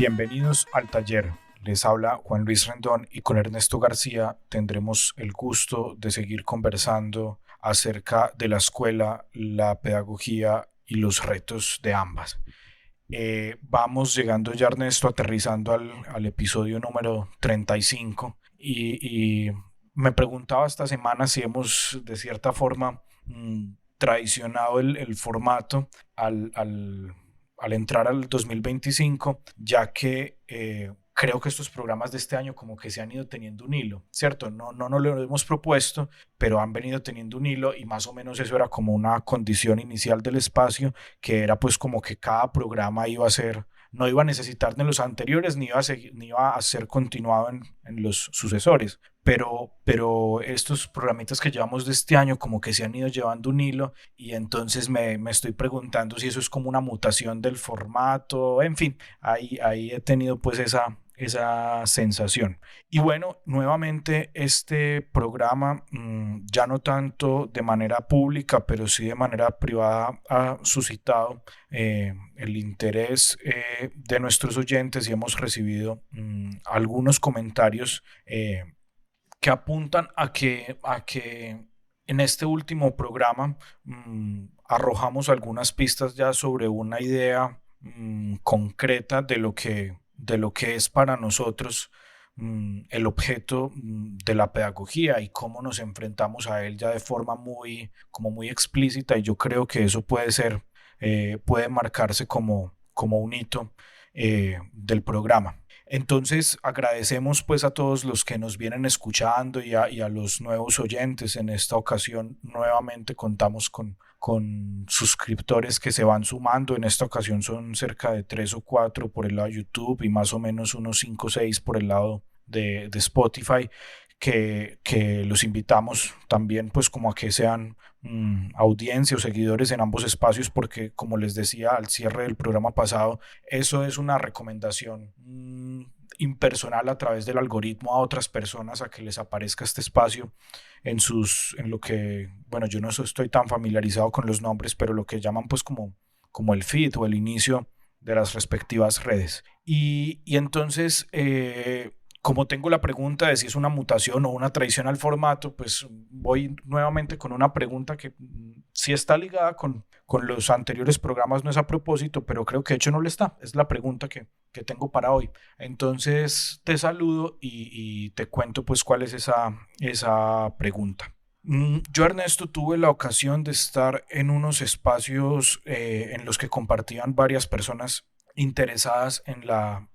Bienvenidos al taller. Les habla Juan Luis Rendón y con Ernesto García tendremos el gusto de seguir conversando acerca de la escuela, la pedagogía y los retos de ambas. Vamos llegando ya, Ernesto, aterrizando al episodio número 35 y me preguntaba esta semana si hemos de cierta forma traicionado el formato al entrar al 2025, ya que creo que estos programas de este año como que se han ido teniendo un hilo, ¿cierto? No nos lo hemos propuesto, pero han venido teniendo un hilo y más o menos eso era como una condición inicial del espacio, que era pues como que cada programa iba a ser, no iba a necesitar de los anteriores ni iba a ser continuado en los sucesores. Pero estos programitas que llevamos de este año como que se han ido llevando un hilo y entonces me estoy preguntando si eso es como una mutación del formato, en fin, ahí he tenido pues esa sensación. Y bueno, nuevamente este programa, ya no tanto de manera pública, pero sí de manera privada, ha suscitado el interés de nuestros oyentes y hemos recibido algunos comentarios que apuntan a que en este último programa arrojamos algunas pistas ya sobre una idea concreta de lo que es para nosotros el objeto de la pedagogía y cómo nos enfrentamos a él ya de forma como muy explícita, y yo creo que eso puede marcarse como un hito del programa. Entonces agradecemos pues a todos los que nos vienen escuchando y a los nuevos oyentes. En esta ocasión nuevamente contamos con suscriptores que se van sumando. En esta ocasión son cerca de 3 o 4 por el lado de YouTube y más o menos unos 5 o 6 por el lado de Spotify, que los invitamos también pues como a que sean audiencia o seguidores en ambos espacios, porque como les decía al cierre del programa pasado, eso es una recomendación impersonal a través del algoritmo a otras personas a que les aparezca este espacio en lo que, bueno, yo no estoy tan familiarizado con los nombres, pero lo que llaman pues como el feed o el inicio de las respectivas redes. Y entonces, como tengo la pregunta de si es una mutación o una traición al formato, pues voy nuevamente con una pregunta que sí está ligada con los anteriores programas, no es a propósito, pero creo que de hecho no le está. Es la pregunta que tengo para hoy. Entonces te saludo y te cuento pues cuál es esa pregunta. Yo, Ernesto, tuve la ocasión de estar en unos espacios en los que compartían varias personas interesadas en la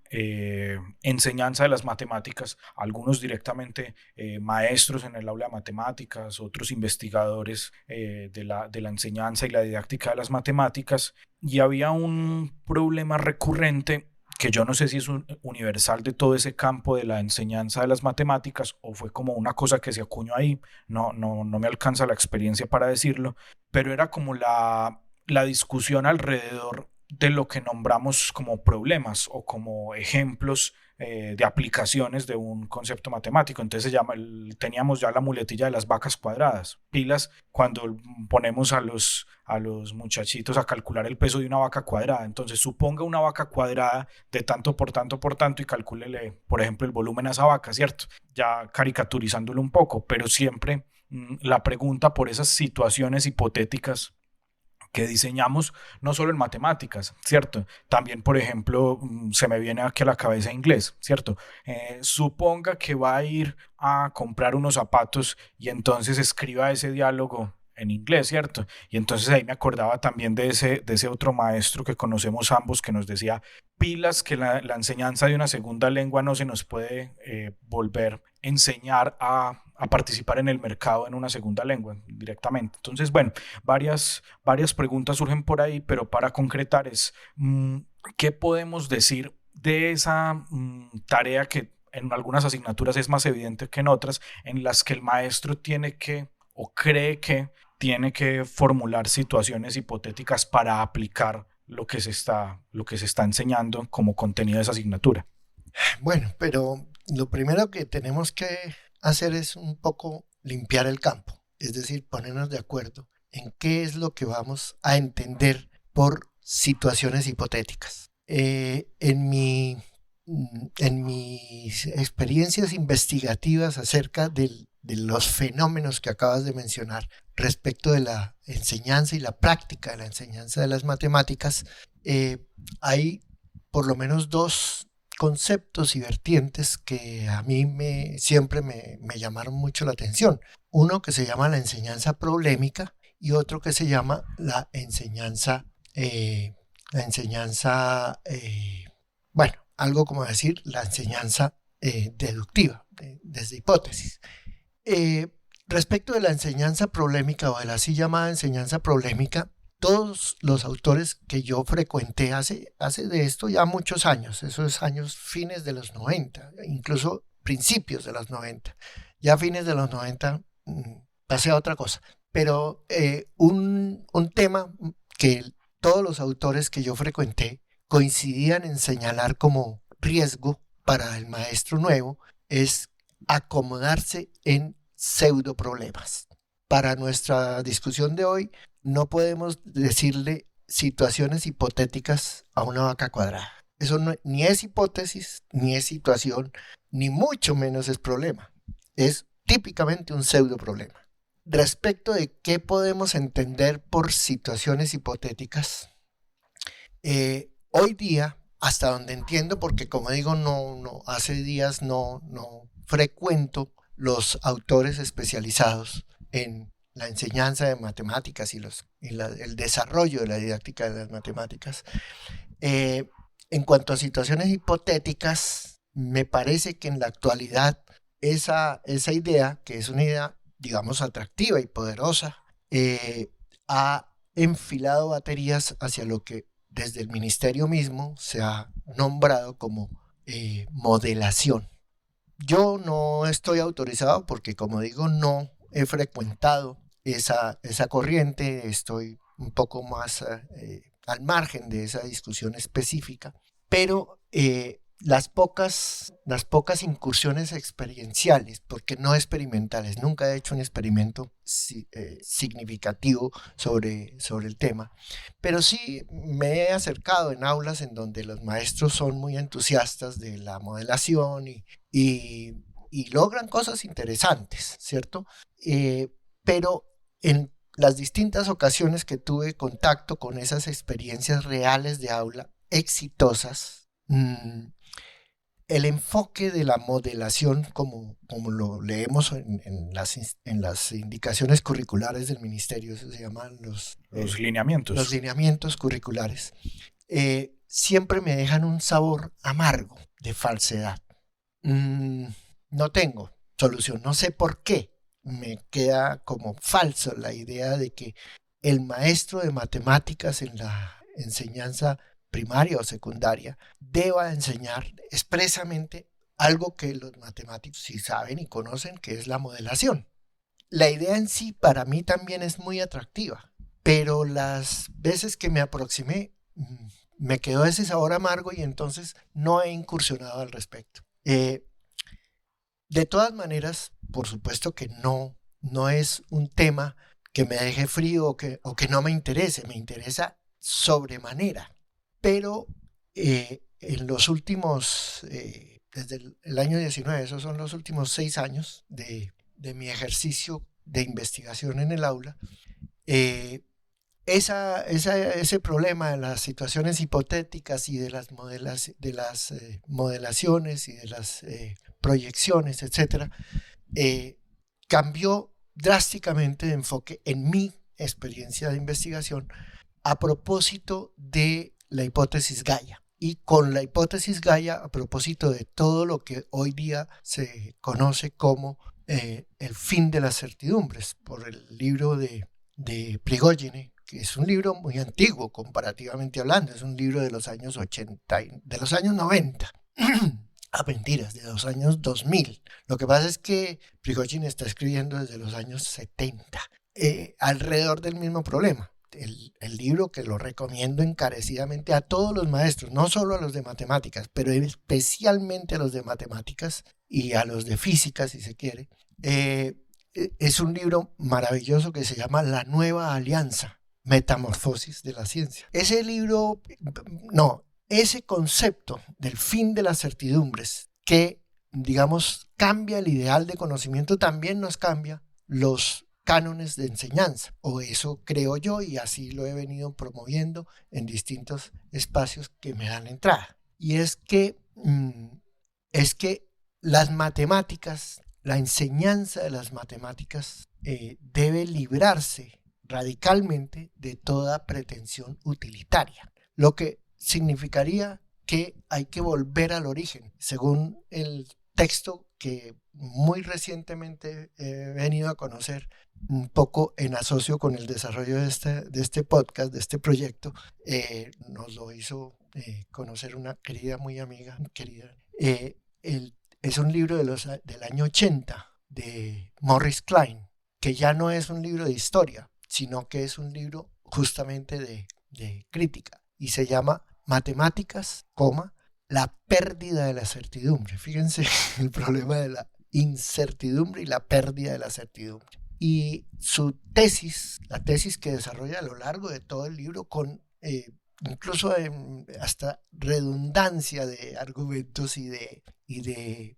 enseñanza de las matemáticas, algunos directamente maestros en el aula de matemáticas, otros investigadores de la enseñanza y la didáctica de las matemáticas, y había un problema recurrente que yo no sé si es universal de todo ese campo de la enseñanza de las matemáticas o fue como una cosa que se acuñó ahí, no me alcanza la experiencia para decirlo, pero era como la discusión alrededor de lo que nombramos como problemas o como ejemplos de aplicaciones de un concepto matemático. Entonces teníamos ya la muletilla de las vacas cuadradas, pilas cuando ponemos a los muchachitos a calcular el peso de una vaca cuadrada. Entonces suponga una vaca cuadrada de tanto por tanto por tanto y calcúlele, por ejemplo, el volumen a esa vaca, ¿cierto? Ya caricaturizándolo un poco, pero siempre la pregunta por esas situaciones hipotéticas que diseñamos no solo en matemáticas, ¿cierto? También, por ejemplo, se me viene aquí a la cabeza inglés, ¿cierto? Suponga que va a ir a comprar unos zapatos y entonces escriba ese diálogo en inglés, ¿cierto? Y entonces ahí me acordaba también de ese otro maestro que conocemos ambos que nos decía pilas que la enseñanza de una segunda lengua no se nos puede volver a enseñar a participar en el mercado en una segunda lengua directamente. Entonces, bueno, varias preguntas surgen por ahí, pero para concretar es, ¿qué podemos decir de esa tarea que en algunas asignaturas es más evidente que en otras, en las que el maestro tiene que o cree que tiene que formular situaciones hipotéticas para aplicar lo que se está enseñando como contenido de esa asignatura? Bueno, pero lo primero que tenemos que hacer es un poco limpiar el campo, es decir, ponernos de acuerdo en qué es lo que vamos a entender por situaciones hipotéticas. En mi en mis experiencias investigativas acerca de los fenómenos que acabas de mencionar respecto de la enseñanza y la práctica de la enseñanza de las matemáticas, hay por lo menos dos conceptos y vertientes que a mí siempre me llamaron mucho la atención. Uno que se llama la enseñanza problemática y otro que se llama la enseñanza, bueno, algo como decir la enseñanza deductiva, desde hipótesis. Respecto de la enseñanza problemática o de la así llamada enseñanza problemática, todos los autores que yo frecuenté hace de esto ya muchos años, esos años fines de los 90, incluso principios de los 90, ya fines de los 90 pasé a otra cosa, pero un tema que todos los autores que yo frecuenté coincidían en señalar como riesgo para el maestro nuevo es acomodarse en pseudo problemas. Para nuestra discusión de hoy, no podemos decirle situaciones hipotéticas a una vaca cuadrada. Eso ni es hipótesis, ni es situación, ni mucho menos es problema. Es típicamente un pseudo problema. Respecto de qué podemos entender por situaciones hipotéticas, hoy día, hasta donde entiendo, porque como digo, hace días no frecuento los autores especializados en la enseñanza de matemáticas y el desarrollo de la didáctica de las matemáticas. En cuanto a situaciones hipotéticas, me parece que en la actualidad esa idea, que es una idea, digamos, atractiva y poderosa, ha enfilado baterías hacia lo que desde el ministerio mismo se ha nombrado como modelación. Yo no estoy autorizado porque, como digo, no he frecuentado esa corriente, estoy un poco más al margen de esa discusión específica, pero las pocas incursiones experienciales, porque no experimentales, nunca he hecho un experimento significativo sobre el tema, pero sí me he acercado en aulas en donde los maestros son muy entusiastas de la modelación y logran cosas interesantes, ¿cierto? Pero en las distintas ocasiones que tuve contacto con esas experiencias reales de aula exitosas, el enfoque de la modelación, como lo leemos en las indicaciones curriculares del ministerio, eso se llaman los lineamientos. Los lineamientos curriculares, siempre me dejan un sabor amargo de falsedad. No tengo solución, no sé por qué. Me queda como falso la idea de que el maestro de matemáticas en la enseñanza primaria o secundaria deba enseñar expresamente algo que los matemáticos sí saben y conocen, que es la modelación. La idea en sí para mí también es muy atractiva, pero las veces que me aproximé me quedó ese sabor amargo y entonces no he incursionado al respecto. De todas maneras, por supuesto que no es un tema que me deje frío o que no me interesa sobremanera. Pero en los últimos, desde el año 19, esos son los últimos 6 años de mi ejercicio de investigación en el aula, ese problema de las situaciones hipotéticas y de las modelaciones y de las proyecciones, etcétera, cambió drásticamente de enfoque en mi experiencia de investigación a propósito de la hipótesis Gaia. Y con la hipótesis Gaia, a propósito de todo lo que hoy día se conoce como el fin de las certidumbres, por el libro de Prigogine, que es un libro muy antiguo comparativamente hablando, es un libro de los años 80, de los años 90. Mentiras, de los años 2000. Lo que pasa es que Prigogine está escribiendo desde los años 70, alrededor del mismo problema. El libro que lo recomiendo encarecidamente a todos los maestros, no solo a los de matemáticas, pero especialmente a los de matemáticas y a los de física, si se quiere. Es un libro maravilloso que se llama La Nueva Alianza, Metamorfosis de la Ciencia. Ese libro, ese concepto del fin de las certidumbres que, digamos, cambia el ideal de conocimiento, también nos cambia los cánones de enseñanza, o eso creo yo, y así lo he venido promoviendo en distintos espacios que me dan entrada. Y es que las matemáticas, la enseñanza de las matemáticas debe librarse radicalmente de toda pretensión utilitaria, lo que significaría que hay que volver al origen, según el texto que muy recientemente he venido a conocer, un poco en asocio con el desarrollo de este podcast, de este proyecto. Nos lo hizo conocer una querida, muy amiga, querida. Es un libro del año 80 de Morris Klein, que ya no es un libro de historia, sino que es un libro justamente de crítica, y se llama Matemáticas, la pérdida de la certidumbre. Fíjense el problema de la incertidumbre y la pérdida de la certidumbre. Y su tesis, la tesis que desarrolla a lo largo de todo el libro, con incluso hasta redundancia de argumentos y de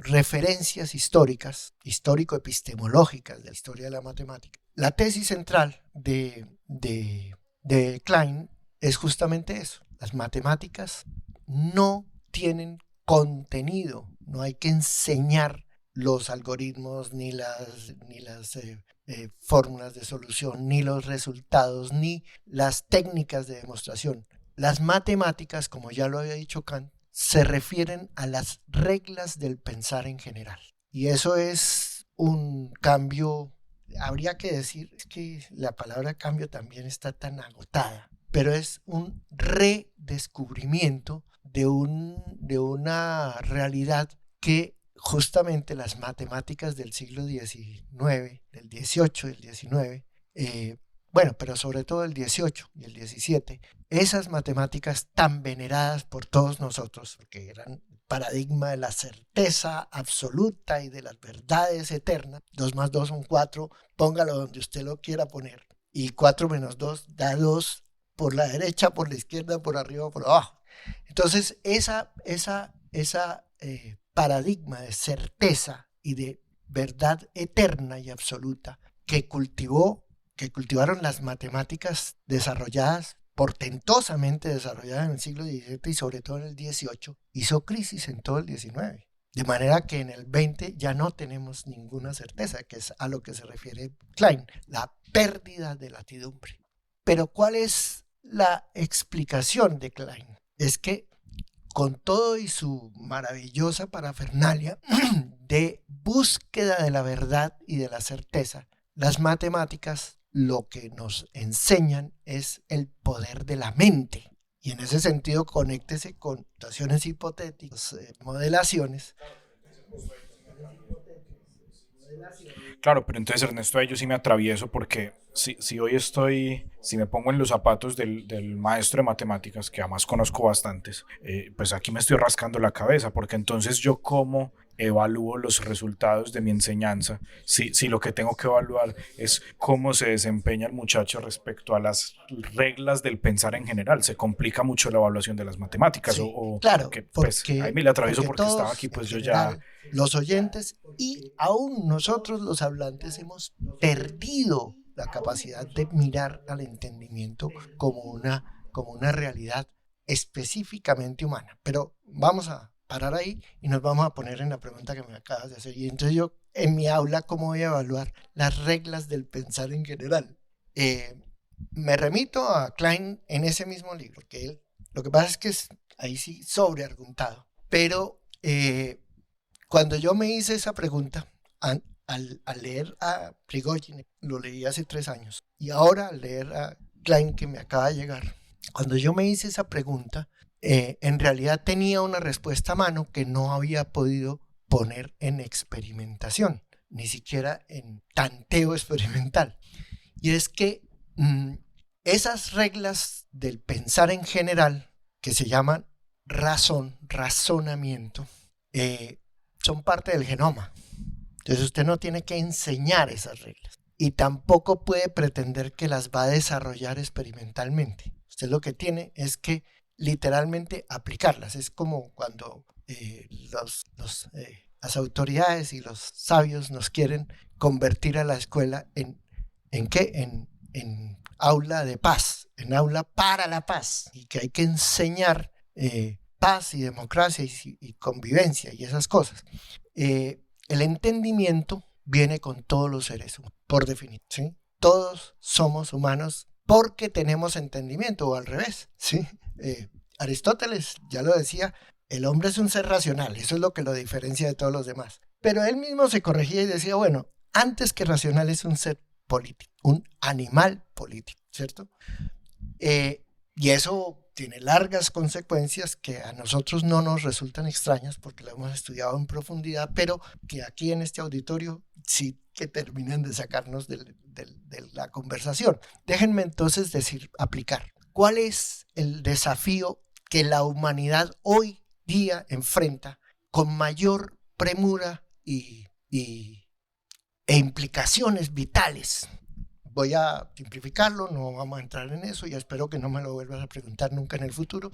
referencias históricas, histórico-epistemológicas de la historia de la matemática. La tesis central de Klein es justamente eso. Las matemáticas no tienen contenido, no hay que enseñar los algoritmos, ni las fórmulas de solución, ni los resultados, ni las técnicas de demostración. Las matemáticas, como ya lo había dicho Kant, se refieren a las reglas del pensar en general. Y eso es un cambio, habría que decir, es que la palabra cambio también está tan agotada, pero es un redescubrimiento de una realidad que justamente las matemáticas del siglo XIX, del XVIII, del XIX, pero sobre todo el XVIII y el XVII, esas matemáticas tan veneradas por todos nosotros, porque eran el paradigma de la certeza absoluta y de las verdades eternas. 2 más 2 son 4, póngalo donde usted lo quiera poner, y 4 menos 2 da 2, por la derecha, por la izquierda, por arriba, por abajo. Entonces, esa paradigma de certeza y de verdad eterna y absoluta que cultivaron las matemáticas desarrolladas, portentosamente desarrolladas en el siglo XVII y sobre todo en el XVIII, hizo crisis en todo el XIX. De manera que en el XX ya no tenemos ninguna certeza, que es a lo que se refiere Klein, la pérdida de la certidumbre. Pero ¿cuál es la explicación de Klein? Es que con todo y su maravillosa parafernalia de búsqueda de la verdad y de la certeza, las matemáticas lo que nos enseñan es el poder de la mente. Y en ese sentido, conéctese con situaciones hipotéticas, modelaciones. Claro, pero entonces Ernesto, ahí yo sí me atravieso porque si me pongo en los zapatos del maestro de matemáticas, que además conozco bastantes, pues aquí me estoy rascando la cabeza, porque entonces yo cómo evalúo los resultados de mi enseñanza, si lo que tengo que evaluar es cómo se desempeña el muchacho respecto a las reglas del pensar en general. Se complica mucho la evaluación de las matemáticas. Sí, claro, que, pues, ahí me la atravieso porque todos, estaba aquí, pues yo general, ya... los oyentes y aún nosotros los hablantes hemos perdido la capacidad de mirar al entendimiento como una realidad específicamente humana. Pero vamos a parar ahí y nos vamos a poner en la pregunta que me acabas de hacer. Y entonces yo, en mi aula, ¿cómo voy a evaluar las reglas del pensar en general? Me remito a Klein en ese mismo libro, que él, lo que pasa es que es ahí sí sobreargumentado. Pero cuando yo me hice esa pregunta, al leer a Prigogine, lo leí hace 3 años, y ahora al leer a Klein, que me acaba de llegar, cuando yo me hice esa pregunta, en realidad tenía una respuesta a mano que no había podido poner en experimentación, ni siquiera en tanteo experimental. Y es que esas reglas del pensar en general, que se llaman razonamiento, son parte del genoma. Entonces usted no tiene que enseñar esas reglas y tampoco puede pretender que las va a desarrollar experimentalmente. Usted lo que tiene es que literalmente aplicarlas. Es como cuando las autoridades y los sabios nos quieren convertir a la escuela ¿en qué? En aula de paz, en aula para la paz, y que hay que enseñar paz y democracia y convivencia y esas cosas. El entendimiento viene con todos los seres humanos, por definición, ¿sí? Todos somos humanos porque tenemos entendimiento, o al revés, ¿sí? Aristóteles ya lo decía, el hombre es un ser racional, eso es lo que lo diferencia de todos los demás. Pero él mismo se corregía y decía, bueno, antes que racional es un ser político, un animal político, ¿cierto? Y eso tiene largas consecuencias que a nosotros no nos resultan extrañas porque lo hemos estudiado en profundidad, pero que aquí en este auditorio sí que terminan de sacarnos de la conversación. Déjenme entonces aplicar. ¿Cuál es el desafío que la humanidad hoy día enfrenta con mayor premura e implicaciones vitales? Voy a simplificarlo, no vamos a entrar en eso, y espero que no me lo vuelvas a preguntar nunca en el futuro.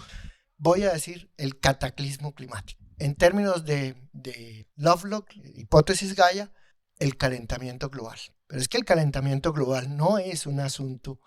Voy a decir el cataclismo climático. En términos de Lovelock, hipótesis Gaia, el calentamiento global. Pero es que el calentamiento global no es un asunto,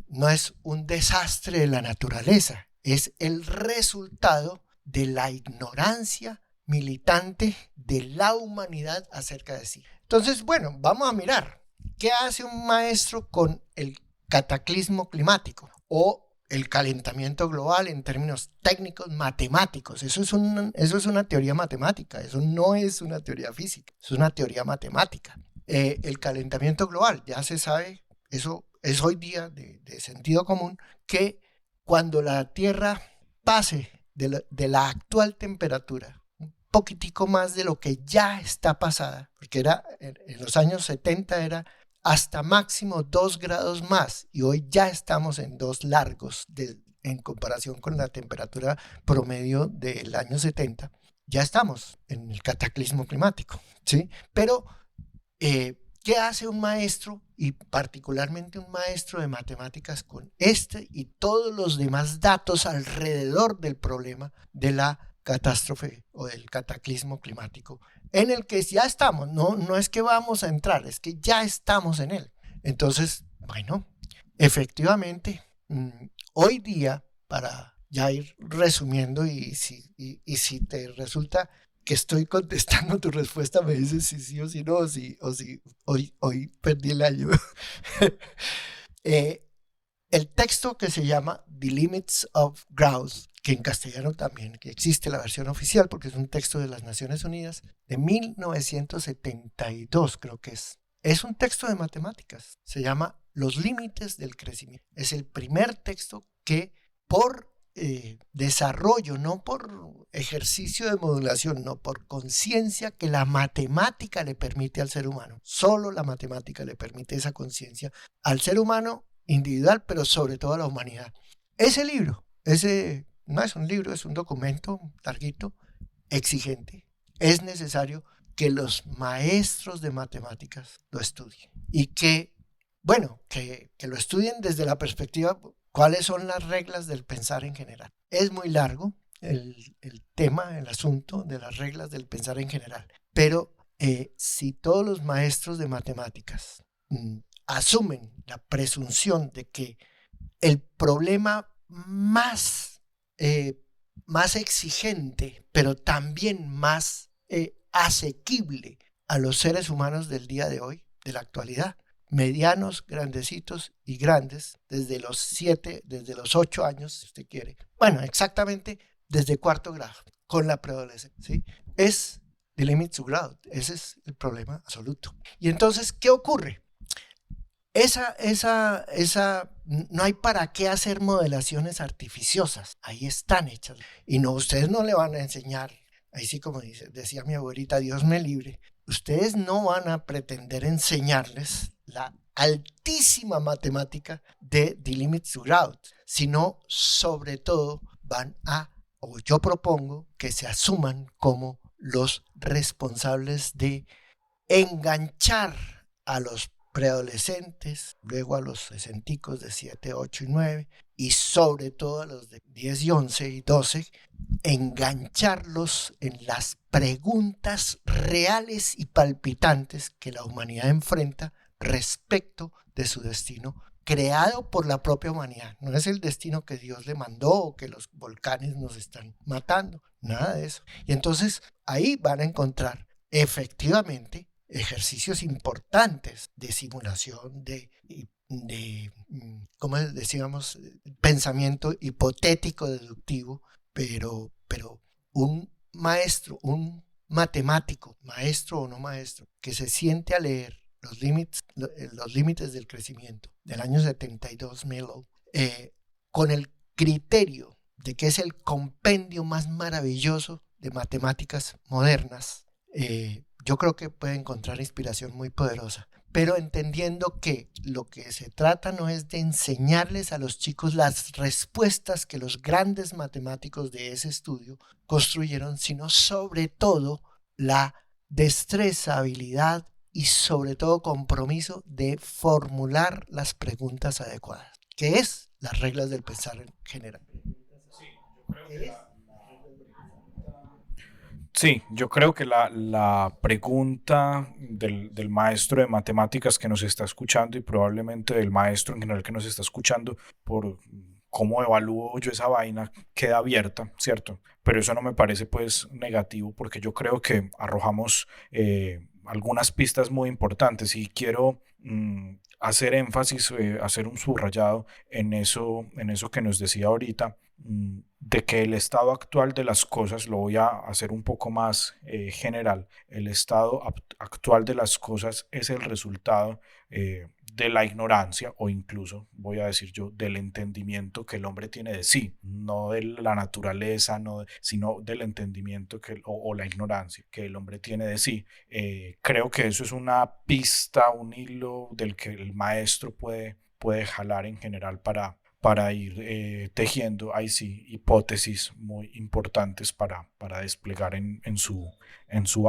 no es un desastre de la naturaleza, es el resultado de la ignorancia militante de la humanidad acerca de sí. Entonces, bueno, vamos a mirar. ¿Qué hace un maestro con el cataclismo climático o el calentamiento global en términos técnicos matemáticos? Eso es una teoría matemática, eso no es una teoría física, es una teoría matemática. El calentamiento global, ya se sabe, eso es hoy día de sentido común, que cuando la Tierra pase de la actual temperatura, un poquitico más de lo que ya está pasada, porque era en los años 70 era hasta máximo 2 grados más, y hoy ya estamos en 2 largos en comparación con la temperatura promedio del año 70, ya estamos en el cataclismo climático, ¿sí? Pero, ¿qué hace un maestro, y particularmente un maestro de matemáticas, con este y todos los demás datos alrededor del problema de la catástrofe o del cataclismo climático, en el que ya estamos? No es que vamos a entrar, es que ya estamos en él. Entonces, bueno, efectivamente, hoy día, para ya ir resumiendo, y si te resulta que estoy contestando tu respuesta, me dices si sí o si no, o si hoy perdí el año. El texto que se llama The Limits of Growth, que en castellano también que existe la versión oficial porque es un texto de las Naciones Unidas de 1972, creo que es un texto de matemáticas, se llama Los Límites del Crecimiento. Es el primer texto que por desarrollo, no por ejercicio de modulación, no por conciencia que la matemática le permite al ser humano, solo la matemática le permite esa conciencia al ser humano individual, pero sobre todo a la humanidad. Ese libro, no es un libro, es un documento larguito, exigente. Es necesario que los maestros de matemáticas lo estudien y que lo estudien desde la perspectiva, ¿cuáles son las reglas del pensar en general? Es muy largo el tema, el asunto de las reglas del pensar en general, pero si todos los maestros de matemáticas asumen la presunción de que el problema más exigente, pero también más asequible a los seres humanos del día de hoy, de la actualidad, medianos, grandecitos y grandes, desde los 8 años, si usted quiere. Bueno, exactamente desde 4º grado, con la preadolescencia, ¿sí? Es the limit to growth, ese es el problema absoluto. Y entonces, ¿qué ocurre? No hay para qué hacer modelaciones artificiosas, ahí están hechas. Y ustedes no le van a enseñar, ahí sí como decía mi abuelita, Dios me libre, ustedes no van a pretender enseñarles la altísima matemática de the limit to growth, sino sobre todo yo propongo que se asuman como los responsables de enganchar a los preadolescentes, luego a los sesenticos de 7, 8 y 9, y sobre todo a los de 10 y 11 y 12, engancharlos en las preguntas reales y palpitantes que la humanidad enfrenta respecto de su destino creado por la propia humanidad. No es el destino que Dios le mandó o que los volcanes nos están matando, nada de eso. Y entonces ahí van a encontrar efectivamente ejercicios importantes de simulación, ¿cómo decíamos? Pensamiento hipotético deductivo, pero un maestro, un matemático, maestro o no maestro, que se siente a leer los límites del crecimiento del año 72, Melo, con el criterio de que es el compendio más maravilloso de matemáticas modernas, yo creo que puede encontrar inspiración muy poderosa, pero entendiendo que lo que se trata no es de enseñarles a los chicos las respuestas que los grandes matemáticos de ese estudio construyeron, sino sobre todo la destreza, habilidad y sobre todo compromiso de formular las preguntas adecuadas, que es las reglas del pensar en general. Sí, yo creo que la pregunta del maestro de matemáticas que nos está escuchando y probablemente del maestro en general que nos está escuchando por cómo evalúo yo esa vaina queda abierta, ¿cierto? Pero eso no me parece pues negativo porque yo creo que arrojamos algunas pistas muy importantes y quiero hacer énfasis, hacer un subrayado en eso que nos decía ahorita, de que el estado actual de las cosas, lo voy a hacer un poco más general, el estado actual de las cosas es el resultado de la ignorancia o incluso, voy a decir yo, del entendimiento que el hombre tiene de sí, no de la naturaleza, sino del entendimiento o la ignorancia que el hombre tiene de sí. Creo que eso es una pista, un hilo del que el maestro puede jalar en general para ir tejiendo, ahí sí, hipótesis muy importantes para desplegar en su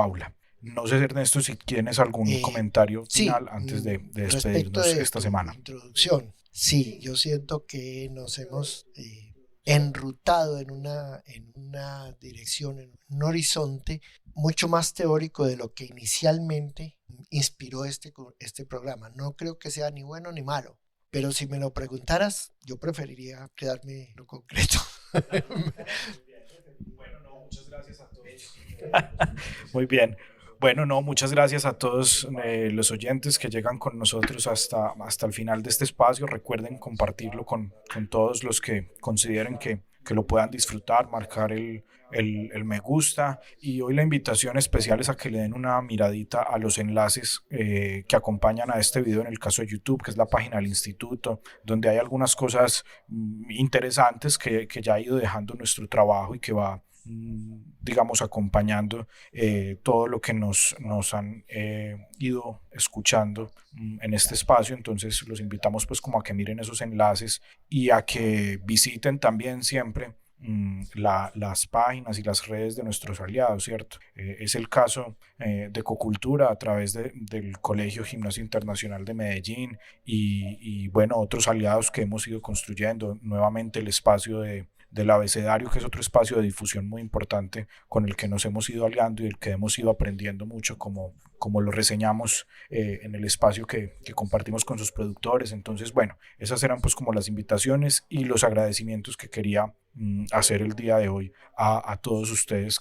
aula. No sé, Ernesto, si tienes algún comentario Sí, final antes de respecto despedirnos de esta tu semana. introducción, sí, yo siento que nos hemos enrutado en una dirección, en un horizonte mucho más teórico de lo que inicialmente inspiró este programa. No creo que sea ni bueno ni malo, pero si me lo preguntaras, yo preferiría quedarme en lo concreto. Bueno, no, muchas gracias a todos. Muy bien. Bueno, no, muchas gracias a todos los oyentes que llegan con nosotros hasta el final de este espacio. Recuerden compartirlo con todos los que consideren que lo puedan disfrutar, marcar el me gusta. Y hoy la invitación especial es a que le den una miradita a los enlaces que acompañan a este video en el caso de YouTube, que es la página del instituto, donde hay algunas cosas interesantes que ya ha ido dejando nuestro trabajo y que va digamos, acompañando todo lo que nos han ido escuchando en este espacio. Entonces los invitamos pues como a que miren esos enlaces y a que visiten también siempre las páginas y las redes de nuestros aliados, ¿cierto? Es el caso de Ecocultura a través del Colegio Gimnasio Internacional de Medellín y bueno, otros aliados que hemos ido construyendo, nuevamente el espacio del abecedario, que es otro espacio de difusión muy importante con el que nos hemos ido aliando y el que hemos ido aprendiendo mucho, como lo reseñamos en el espacio que compartimos con sus productores. Entonces, bueno, esas eran pues como las invitaciones y los agradecimientos que quería hacer el día de hoy a todos ustedes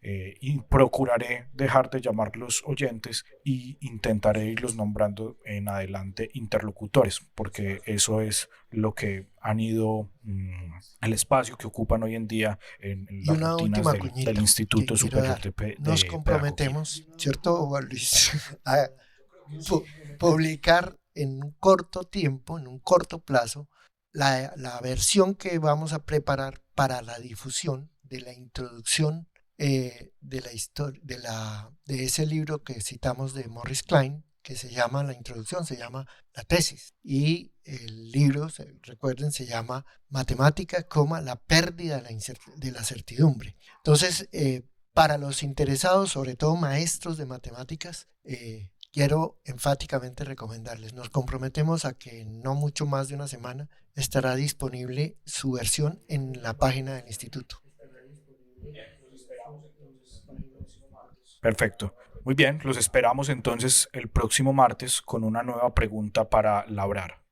y procuraré dejar de llamarlos oyentes y intentaré irlos nombrando en adelante interlocutores, porque eso es lo que han ido el espacio que ocupan hoy en día en Y las una rutinas última del cuñita que Instituto quiero Superior dar. de Nos Pedagogía. comprometemos, ¿cierto, Juan Luis? A publicar en un corto tiempo, en un corto plazo, la versión que vamos a preparar para la difusión de la introducción de la historia de ese libro que citamos de Morris Klein, que se llama, la introducción se llama La tesis, y el libro, recuerden, se llama Matemática, la pérdida de la certidumbre. Entonces, para los interesados, sobre todo maestros de matemáticas, quiero enfáticamente recomendarles, nos comprometemos a que en no mucho más de una semana estará disponible su versión en la página del instituto. Perfecto. Muy bien, los esperamos entonces el próximo martes con una nueva pregunta para labrar.